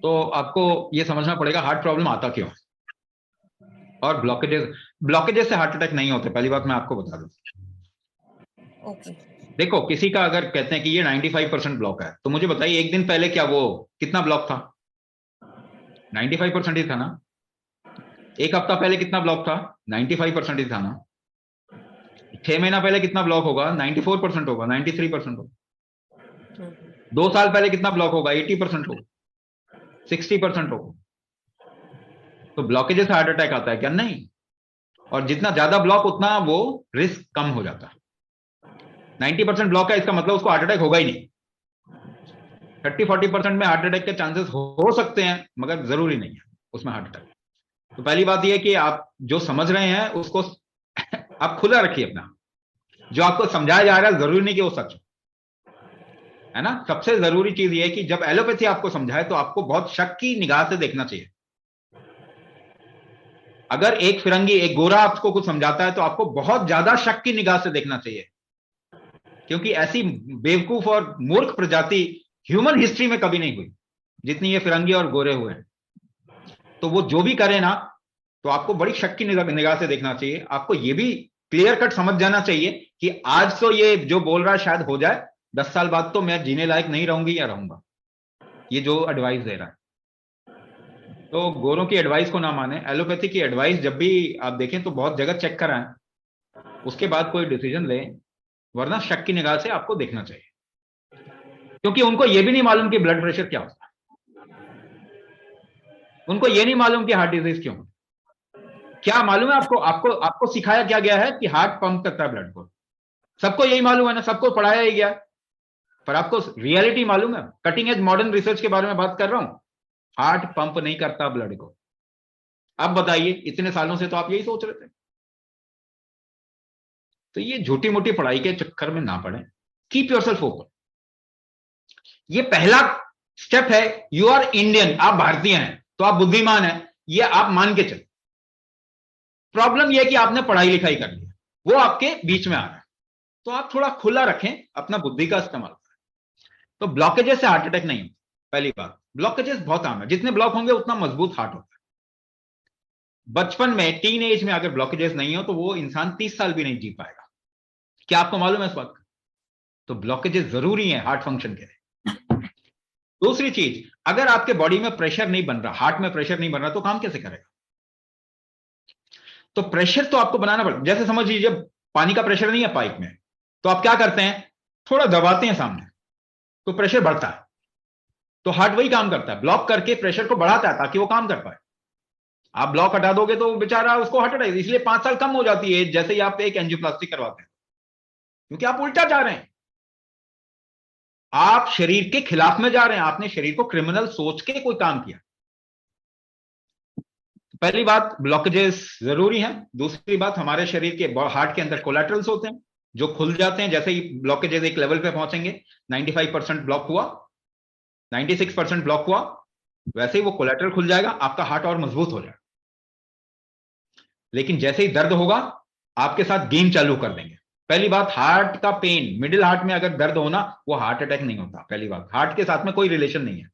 तो आपको ये समझना पड़ेगा हार्ट प्रॉब्लम आता क्यों है। और ब्लॉकेजेस से हार्ट अटैक नहीं होते, पहली बात मैं आपको बता दूं। ओके। देखो, किसी का अगर कहते हैं कि ये 95% ब्लॉक है, तो मुझे बताइए एक दिन पहले क्या वो कितना ब्लॉक था? 95% ही था ना। एक हफ्ता पहले कितना ब्लॉक था? 95% ही था ना। 6 महीना पहले कितना ब्लॉक होगा? 94% होगा, 93% होगा। 2 साल पहले कितना ब्लॉक होगा? 80% होगा, 60% होगा। तो ब्लॉकेजेस से हार्ट अटैक आता है क्या? नहीं। और जितना ज्यादा ब्लॉक उतना वो रिस्क कम हो जाता है। 90% ब्लॉक है, इसका मतलब उसको हार्ट अटैक होगा ही नहीं। 30-40% में हार्ट अटैक के चांसेस हो सकते हैं, मगर जरूरी नहीं है उसमें हार्ट अटैक। तो पहली बात यह है कि आप जो समझ रहे हैं उसको आप खुला रखिए अपना। जो आपको समझाया जा रहा है जरूरी नहीं कि वो सच है ना। सबसे जरूरी चीज ये है कि जब एलोपैथी आपको समझाए तो आपको बहुत शक की निगाह से देखना चाहिए। अगर एक फिरंगी, एक गोरा आपको कुछ समझाता है तो आपको बहुत ज्यादा शक की निगाह से देखना चाहिए, क्योंकि ऐसी बेवकूफ और मूर्ख प्रजाति ह्यूमन हिस्ट्री में कभी नहीं हुई जितनी ये फिरंगी और गोरे हुए हैं। तो वो जो भी करे ना, तो आपको बड़ी शक की निगाह से देखना चाहिए। आपको ये भी क्लियर कट समझ जाना चाहिए कि आज तो ये जो बोल रहा है शायद हो जाए, 10 साल बाद तो मैं जीने लायक नहीं रहूंगी या रहूंगा। ये जो एडवाइस दे रहा है, तो गोरों की एडवाइस को ना माने। एलोपैथी की एडवाइस जब भी आप देखें तो बहुत जगह चेक कराएं, उसके बाद कोई डिसीजन लें, वरना शक की निगाह से आपको देखना चाहिए। क्योंकि उनको यह भी नहीं मालूम कि ब्लड प्रेशर क्या होता है, उनको यह नहीं मालूम कि हार्ट डिजीज क्यों। क्या मालूम है आपको? आपको आपको सिखाया क्या गया है कि हार्ट पंप करता है ब्लड को। सबको यही मालूम है ना, सबको पढ़ाया ही गया। पर आपको रियलिटी मालूम है? कटिंग एज मॉडर्न रिसर्च के बारे में बात कर रहा हूं। हार्ट पंप नहीं करता ब्लड को। अब बताइए, इतने सालों से तो आप यही सोच रहे थे। तो ये झूठी मोटी पढ़ाई के चक्कर में ना पड़े। Keep your self open. ये पहला स्टेप है। यू आर इंडियन, आप भारतीय हैं तो आप बुद्धिमान हैं, ये आप मान के चले। प्रॉब्लम यह है कि आपने पढ़ाई लिखाई कर ली, वो आपके बीच में आ रहा है। तो आप थोड़ा खुला रखें, अपना बुद्धि का इस्तेमाल करें। तो ब्लॉकेजेस से हार्ट अटैक नहीं होता। पहली बात, ब्लॉकेजेस बहुत आम है, जितने ब्लॉक होंगे उतना मजबूत हार्ट होता है। बचपन में, टीन एज में अगर ब्लॉकेजेस नहीं हो तो वो इंसान 30 साल भी नहीं जी पाएगा। क्या आपको मालूम है इस बात का? तो ब्लॉकेजेस जरूरी है हार्ट फंक्शन के लिए। दूसरी चीज, अगर आपके बॉडी में प्रेशर नहीं बन रहा, हार्ट में प्रेशर नहीं बन रहा, तो काम कैसे करेगा? तो प्रेशर तो आपको बनाना पड़ेगा। जैसे समझ लीजिए पानी का प्रेशर नहीं है पाइप में, तो आप क्या करते हैं? थोड़ा दबाते हैं सामने, तो प्रेशर बढ़ता है। तो हार्ट वही काम करता है, ब्लॉक करके प्रेशर को बढ़ाता है ताकि वो काम कर पाए। आप ब्लॉक हटा दोगे तो बेचारा उसको हार्ट अटैक, इसलिए 5 साल कम हो जाती है जैसे ही आप एक एंजियोप्लास्टी करवाते हैं, क्योंकि आप उल्टा जा रहे हैं। आप शरीर के खिलाफ में जा रहे हैं, आपने शरीर को क्रिमिनल सोच के कोई काम किया। पहली बात, ब्लॉकेजेस जरूरी हैं। दूसरी बात, हमारे शरीर के हार्ट के अंदर कोलेटरल्स होते हैं जो खुल जाते हैं जैसे ही ब्लॉकेजेस एक लेवल पे पहुंचेंगे। 95% ब्लॉक हुआ, 96% ब्लॉक हुआ, वैसे ही वो कोलेटरल खुल जाएगा, आपका हार्ट और मजबूत हो जाएगा। लेकिन जैसे ही दर्द होगा, आपके साथ गेम चालू कर देंगे। पहली बात, हार्ट का पेन, मिडिल हार्ट में अगर दर्द होना, वो हार्ट अटैक नहीं होता। पहली बात, हार्ट के साथ में कोई रिलेशन नहीं है।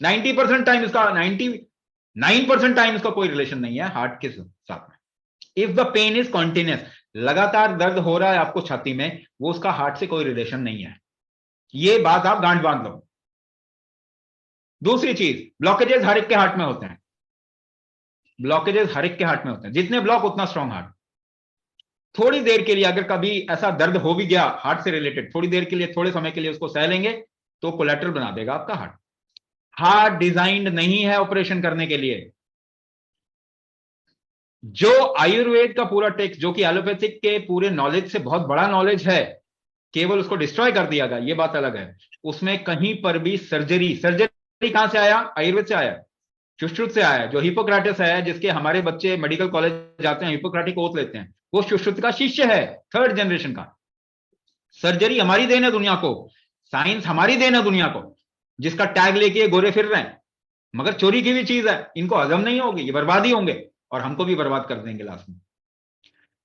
90% टाइम इसका, 99% टाइम इसका कोई रिलेशन नहीं है हार्ट के साथ में। If the pain is continuous, लगातार दर्द हो रहा है आपको छाती में, वो उसका हार्ट से कोई रिलेशन नहीं है। ये बात आप गांठ बांध लो। दूसरी चीज, ब्लॉकेजेस हर एक के हार्ट में होते हैं। ब्लॉकेजेस हर एक के हार्ट में होते हैं, जितने ब्लॉक उतना स्ट्रांग हार्ट। थोड़ी देर के लिए अगर कभी ऐसा दर्द हो भी गया हार्ट से रिलेटेड, थोड़ी देर के लिए, थोड़े समय के लिए उसको सह लेंगे, तो कोलेटरल बना देगा आपका हार्ट। हार्ट डिजाइंड नहीं है ऑपरेशन करने के लिए। जो आयुर्वेद का पूरा टेक्स्ट, जो कि एलोपैथिक के पूरे नॉलेज से बहुत बड़ा नॉलेज है, केवल उसको डिस्ट्रॉय कर दिया गया, ये बात अलग है। उसमें कहीं पर भी सर्जरी कहां से आया? आयुर्वेद से आया, सुश्रुत से आया। जो हिपोक्रेटिस है, जिसके हमारे बच्चे मेडिकल कॉलेज जाते हैं, हिपोक्रेटिक ओथ लेते हैं, वो सुश्रुत का शिष्य है, 3rd जनरेशन का। सर्जरी हमारी देन है दुनिया को, साइंस हमारी देन है दुनिया को, जिसका टैग लेके गोरे फिर रहे हैं। मगर चोरी की भी चीज है, इनको हजम नहीं होगी, ये बर्बादी होंगे और हमको भी बर्बाद कर देंगे लास्ट में।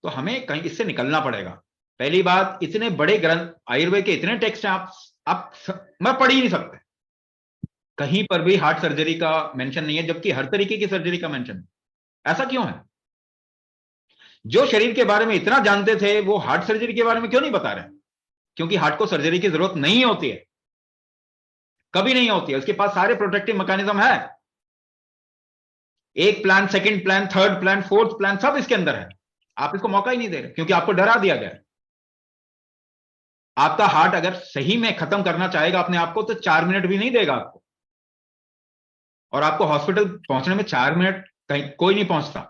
तो हमें कहीं इससे निकलना पड़ेगा। पहली बात, इतने बड़े ग्रंथ आयुर्वेद के, इतने टेक्स्ट हैं, आप मैं पढ़ ही नहीं सकते। कहीं पर भी हार्ट सर्जरी का मेंशन नहीं है, जबकि हर तरीके की सर्जरी का मेंशन है। ऐसा क्यों है? जो शरीर के बारे में इतना जानते थे वो हार्ट सर्जरी के बारे में क्यों नहीं बता रहे? क्योंकि हार्ट को सर्जरी की जरूरत नहीं होती है, कभी नहीं होती है। उसके पास सारे प्रोटेक्टिव मैकेनिज्म है। एक plan, second plan, third plan, fourth plan, सब इसके अंदर है। आप इसको मौका ही नहीं दे रहे क्योंकि आपको डरा दिया गया। आपका हार्ट अगर सही में खत्म करना चाहेगा अपने आप को तो 4 मिनट भी नहीं देगा आपको। और आपको हॉस्पिटल पहुंचने में 4 मिनट कहीं कोई नहीं पहुंचता।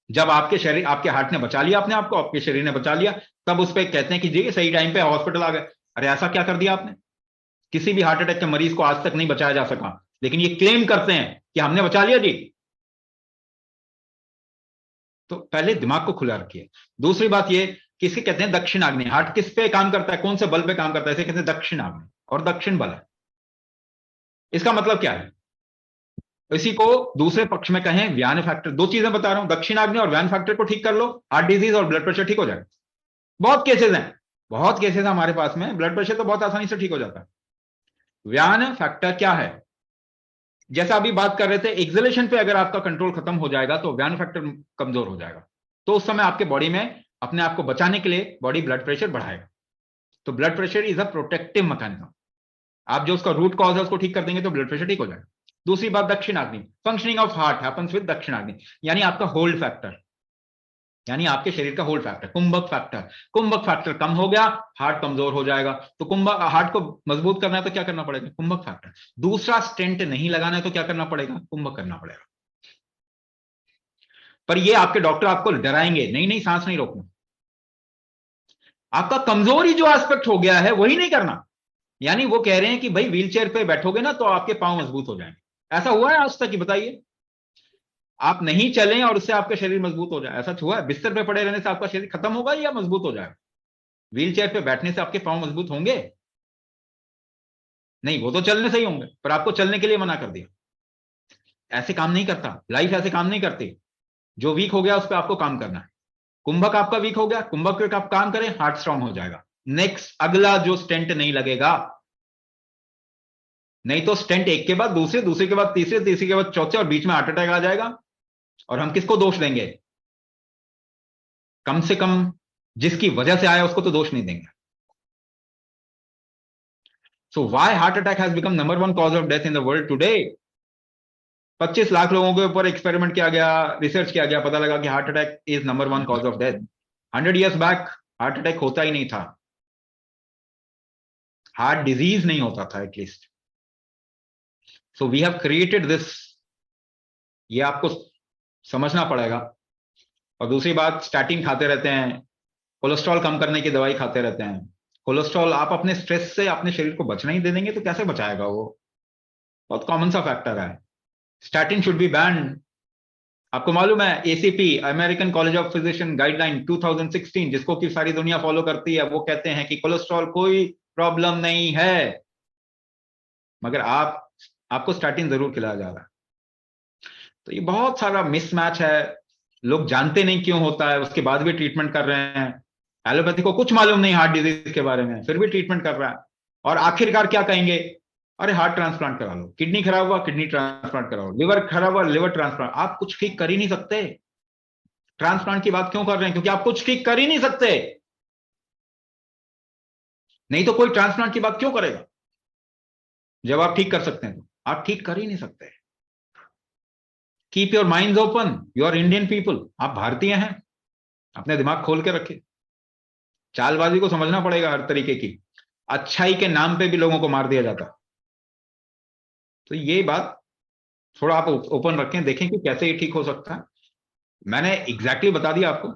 जब आपके शरीर, आपके हार्ट ने बचा लिया अपने आप को, आपके शरीर ने बचा लिया, तब उस पर कहते हैं कि जी सही टाइम पे हॉस्पिटल आ गए। अरे ऐसा क्या कर दिया आपने? किसी भी हार्ट अटैक के मरीज को आज तक नहीं बचाया जा सका, लेकिन ये क्लेम करते हैं कि हमने बचा लिया जी। तो पहले दिमाग को खुला रखिए। दूसरी बात ये, किसके कहते हैं दक्षिणाग्नि। हार्ट किस पे काम करता है, कौन से बल पे काम करता है? इसे कहते हैं दक्षिणाग्नि और दक्षिण बल है। इसका मतलब क्या है? इसी को दूसरे पक्ष में कहें व्यान फैक्टर। दो चीजें बता रहा हूं, दक्षिणाग्नि और व्यान फैक्टर को ठीक कर लो, हार्ट डिजीज और ब्लड प्रेशर ठीक हो जाएगा। बहुत केसेस हैं, बहुत केसेस हैं हमारे पास में। ब्लड प्रेशर तो बहुत आसानी से ठीक हो जाता है। व्यान फैक्टर क्या है? जैसा अभी बात कर रहे थे, एक्सेलेशन पे अगर आपका कंट्रोल खत्म हो जाएगा तो व्यान फैक्टर कमजोर हो जाएगा। तो उस समय आपके बॉडी में अपने आप को बचाने के लिए बॉडी ब्लड प्रेशर बढ़ाएगा। तो blood pressure is a protective mechanism. आप जो उसका रूट कॉज है उसको ठीक कर देंगे तो ब्लड प्रेशर ठीक हो जाएगा। दूसरी बात, दक्षिणाग्नि। Functioning of heart happens with दक्षिणाग्नि, यानी आपका होल्ड फैक्टर, यानी आपके शरीर का होल्ड फैक्टर, कुंभक फैक्टर। कुंभक फैक्टर कम हो गया, हार्ट कमजोर हो जाएगा। तो कुंभक, हार्ट को मजबूत करना है तो क्या करना पड़ेगा? कुंभक फैक्टर। दूसरा, स्टेंट नहीं लगाना है तो क्या करना पड़ेगा? कुंभक करना पड़ेगा। पर ये आपके डॉक्टर आपको डराएंगे, नहीं नहीं सांस नहीं रोकना। आपका कमजोर ही जो एस्पेक्ट हो गया है वही नहीं करना। यानी वो कह रहे हैं कि भाई व्हीलचेयर पे बैठोगे ना तो आपके पांव मजबूत हो जाएंगे। ऐसा हुआ है आज तक? बताइए। आप नहीं चलें और उससे आपका शरीर मजबूत हो जाए, ऐसा हुआ है? बिस्तर पे पड़े रहने से आपका शरीर खत्म होगा या मजबूत हो जाएगा? व्हीलचेयर पे बैठने से आपके पांव मजबूत होंगे? नहीं, वो तो चलने से ही होंगे, पर आपको चलने के लिए मना कर दिया। ऐसे काम नहीं करता लाइफ, ऐसे काम नहीं करती। जो वीक हो गया उस पर आपको काम करना है। कुंभक आपका वीक हो गया, कुंभक पे आप काम करें, हार्ट स्ट्रांग हो जाएगा। नेक्स्ट, अगला जो स्टेंट नहीं लगेगा। नहीं तो स्टेंट एक के बाद दूसरे, दूसरे के बाद तीसरे, तीसरे के बाद चौथे, और बीच में हार्ट अटैक आ जाएगा। और हम किसको दोष देंगे? कम से कम जिसकी वजह से आया उसको तो दोष नहीं देंगे। So why heart attack has become number 1 cause of death in the world today? 25 lakh लोगों के ऊपर एक्सपेरिमेंट किया गया, रिसर्च किया गया, पता लगा कि heart attack is number 1 cause of death. 100 years back heart attack होता ही नहीं था, हार्ट डिजीज नहीं होता था at least. So we have created this, ये आपको समझना पड़ेगा। और दूसरी बात, स्टैटिन खाते रहते हैं, कोलेस्ट्रॉल कम करने की दवाई खाते रहते हैं। कोलेस्ट्रॉल, आप अपने स्ट्रेस से अपने शरीर को बचना ही दे देंगे तो कैसे बचाएगा वो? बहुत कॉमन सा फैक्टर है। Statin should be band. आपको मालूम है ACP, American college of physician guideline 2016, जिसको कि सारी दुनिया फॉलो करती है, वो कहते हैं कि कोलेस्ट्रॉल कोई प्रॉब्लम नहीं है, मगर आपको स्टैटिन जरूर खिलाया जा रहा है। तो ये बहुत सारा मिसमैच है। लोग जानते नहीं क्यों होता है, उसके बाद भी ट्रीटमेंट कर रहे हैं। एलोपैथी को कुछ मालूम नहीं हार्ट डिजीज के बारे में, फिर भी ट्रीटमेंट कर रहा है। और आखिरकार क्या कहेंगे? अरे हार्ट ट्रांसप्लांट करा लो, किडनी खराब हुआ किडनी ट्रांसप्लांट कराओ, लिवर खराब हुआ लिवर ट्रांसप्लांट। आप कुछ ठीक कर ही नहीं सकते। ट्रांसप्लांट की बात क्यों कर रहे हैं? क्योंकि आप कुछ ठीक कर ही नहीं सकते। नहीं तो कोई ट्रांसप्लांट की बात क्यों करेगा जब आप ठीक कर सकते हैं? तो आप ठीक कर ही नहीं सकते। Keep your mind open, you are Indian people, आप भारतीय हैं, अपने दिमाग खोल के रखें। चालबाजी को समझना पड़ेगा हर तरीके की। अच्छाई के नाम पे भी लोगों को मार दिया जाता। तो ये बात थोड़ा आप ओपन रखें, देखें कि कैसे ये ठीक हो सकता है। मैंने एग्जैक्टली बता दिया आपको।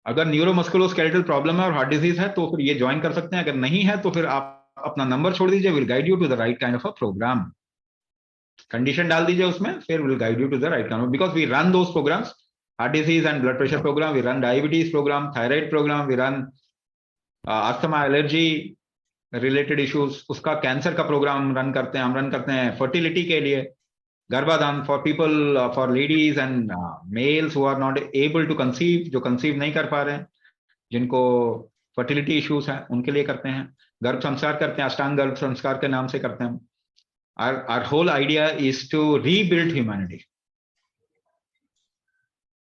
अगर न्यूरोमस्कुलोस्केलेटल प्रॉब्लम है और हार्ट डिजीज है तो फिर ये ज्वाइन कर सकते हैं, अगर नहीं है तो फिर आप अपना नंबर छोड़ दीजिए, will guide you to the right kind of a programme. Condition डाल दीजिए उसमें, फिर will guide you to the right kind, because we run those programmes, heart disease and blood pressure programme, we run diabetes programme, thyroid programme, we run asthma allergy related issues, उसका cancer का programme run करते हैं। हम run करते हैं fertility के लिए, गर्भाधान for people, for ladies and males who are not able to conceive, जो कंसीव नहीं कर पा रहे हैं, जिनको फर्टिलिटी इश्यूज हैं, उनके लिए करते हैं। गर्भ संस्कार करते हैं, अष्टांग गर्भ संस्कार के नाम से करते हैं। Our whole idea is to rebuild humanity.